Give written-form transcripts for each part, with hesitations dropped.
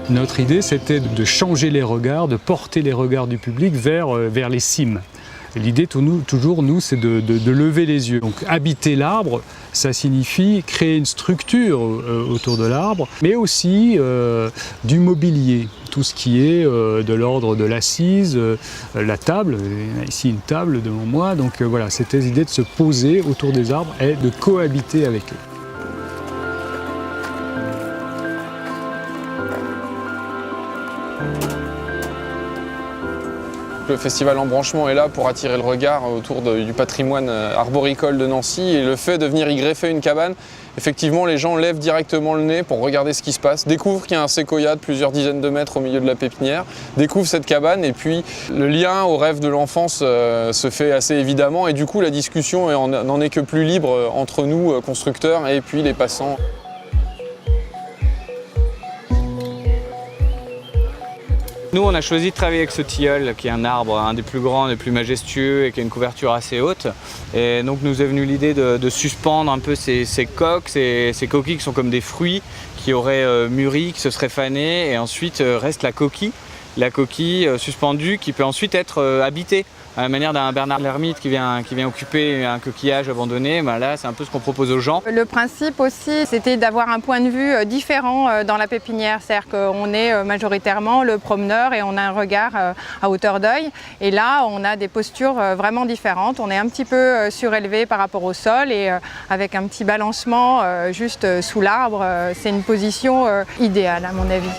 Notre idée, c'était de changer les regards, de porter les regards du public vers les cimes. L'idée, toujours, nous, c'est de lever les yeux. Donc, habiter l'arbre, ça signifie créer une structure autour de l'arbre, mais aussi du mobilier. Tout ce qui est de l'ordre de l'assise, la table, il y a ici une table devant moi. Donc voilà, c'était l'idée de se poser autour des arbres et de cohabiter avec eux. Le festival Embranchement est là pour attirer le regard autour du patrimoine arboricole de Nancy, et le fait de venir y greffer une cabane, effectivement les gens lèvent directement le nez pour regarder ce qui se passe, découvrent qu'il y a un séquoia de plusieurs dizaines de mètres au milieu de la pépinière, découvrent cette cabane, et puis le lien au rêve de l'enfance se fait assez évidemment, et du coup la discussion n'en est que plus libre entre nous, constructeurs, et puis les passants. Nous, on a choisi de travailler avec ce tilleul, qui est un arbre, un des plus grands, des plus majestueux et qui a une couverture assez haute. Et donc, nous est venue l'idée de suspendre un peu ces coques, ces coquilles qui sont comme des fruits qui auraient mûri, qui se seraient fanés, et ensuite reste la coquille suspendue qui peut ensuite être habitée. À la manière d'un Bernard l'ermite qui vient occuper un coquillage abandonné, ben là c'est un peu ce qu'on propose aux gens. Le principe aussi, c'était d'avoir un point de vue différent dans la pépinière, c'est-à-dire qu'on est majoritairement le promeneur et on a un regard à hauteur d'œil. Et là, on a des postures vraiment différentes. On est un petit peu surélevé par rapport au sol et avec un petit balancement juste sous l'arbre. C'est une position idéale à mon avis.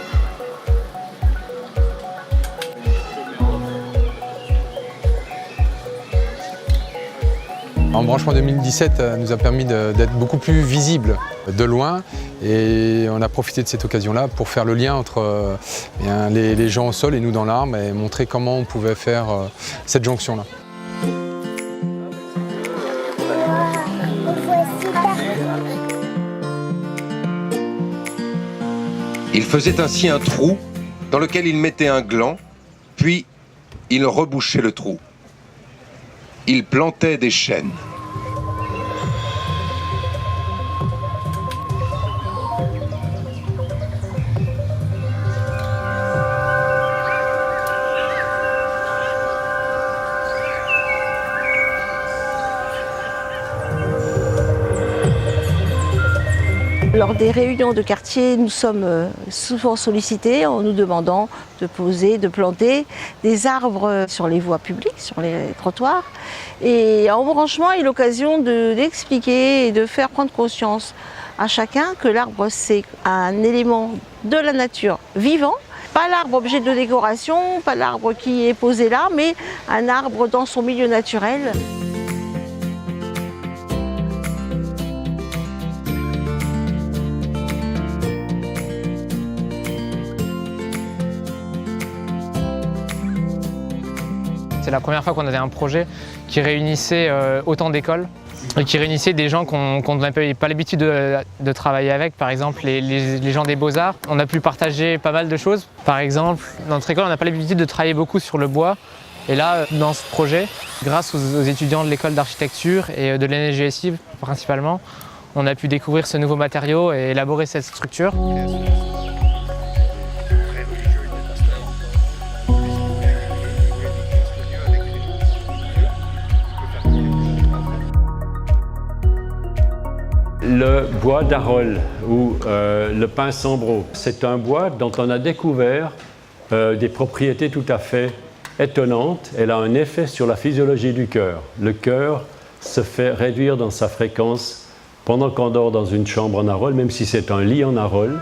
Embranchement 2017 nous a permis d'être beaucoup plus visible de loin, et on a profité de cette occasion-là pour faire le lien entre les gens au sol et nous dans l'arbre, et montrer comment on pouvait faire cette jonction-là. Il faisait ainsi un trou dans lequel il mettait un gland, puis il rebouchait le trou. Il plantait des chênes. Lors des réunions de quartier, nous sommes souvent sollicités en nous demandant de poser, de planter des arbres sur les voies publiques, sur les trottoirs. Et Embranchement est l'occasion d'expliquer et de faire prendre conscience à chacun que l'arbre, c'est un élément de la nature vivant. Pas l'arbre objet de décoration, pas l'arbre qui est posé là, mais un arbre dans son milieu naturel. C'est la première fois qu'on avait un projet qui réunissait autant d'écoles et qui réunissait des gens qu'on n'avait pas l'habitude de travailler avec, par exemple les gens des Beaux-Arts. On a pu partager pas mal de choses. Par exemple, dans notre école, on n'a pas l'habitude de travailler beaucoup sur le bois. Et là, dans ce projet, grâce aux étudiants de l'école d'architecture et de l'ENSGSI principalement, on a pu découvrir ce nouveau matériau et élaborer cette structure. Le bois d'Arol ou le pin sambreau, c'est un bois dont on a découvert des propriétés tout à fait étonnantes. Elle a un effet sur la physiologie du cœur. Le cœur se fait réduire dans sa fréquence pendant qu'on dort dans une chambre en Arol, même si c'est un lit en Arol.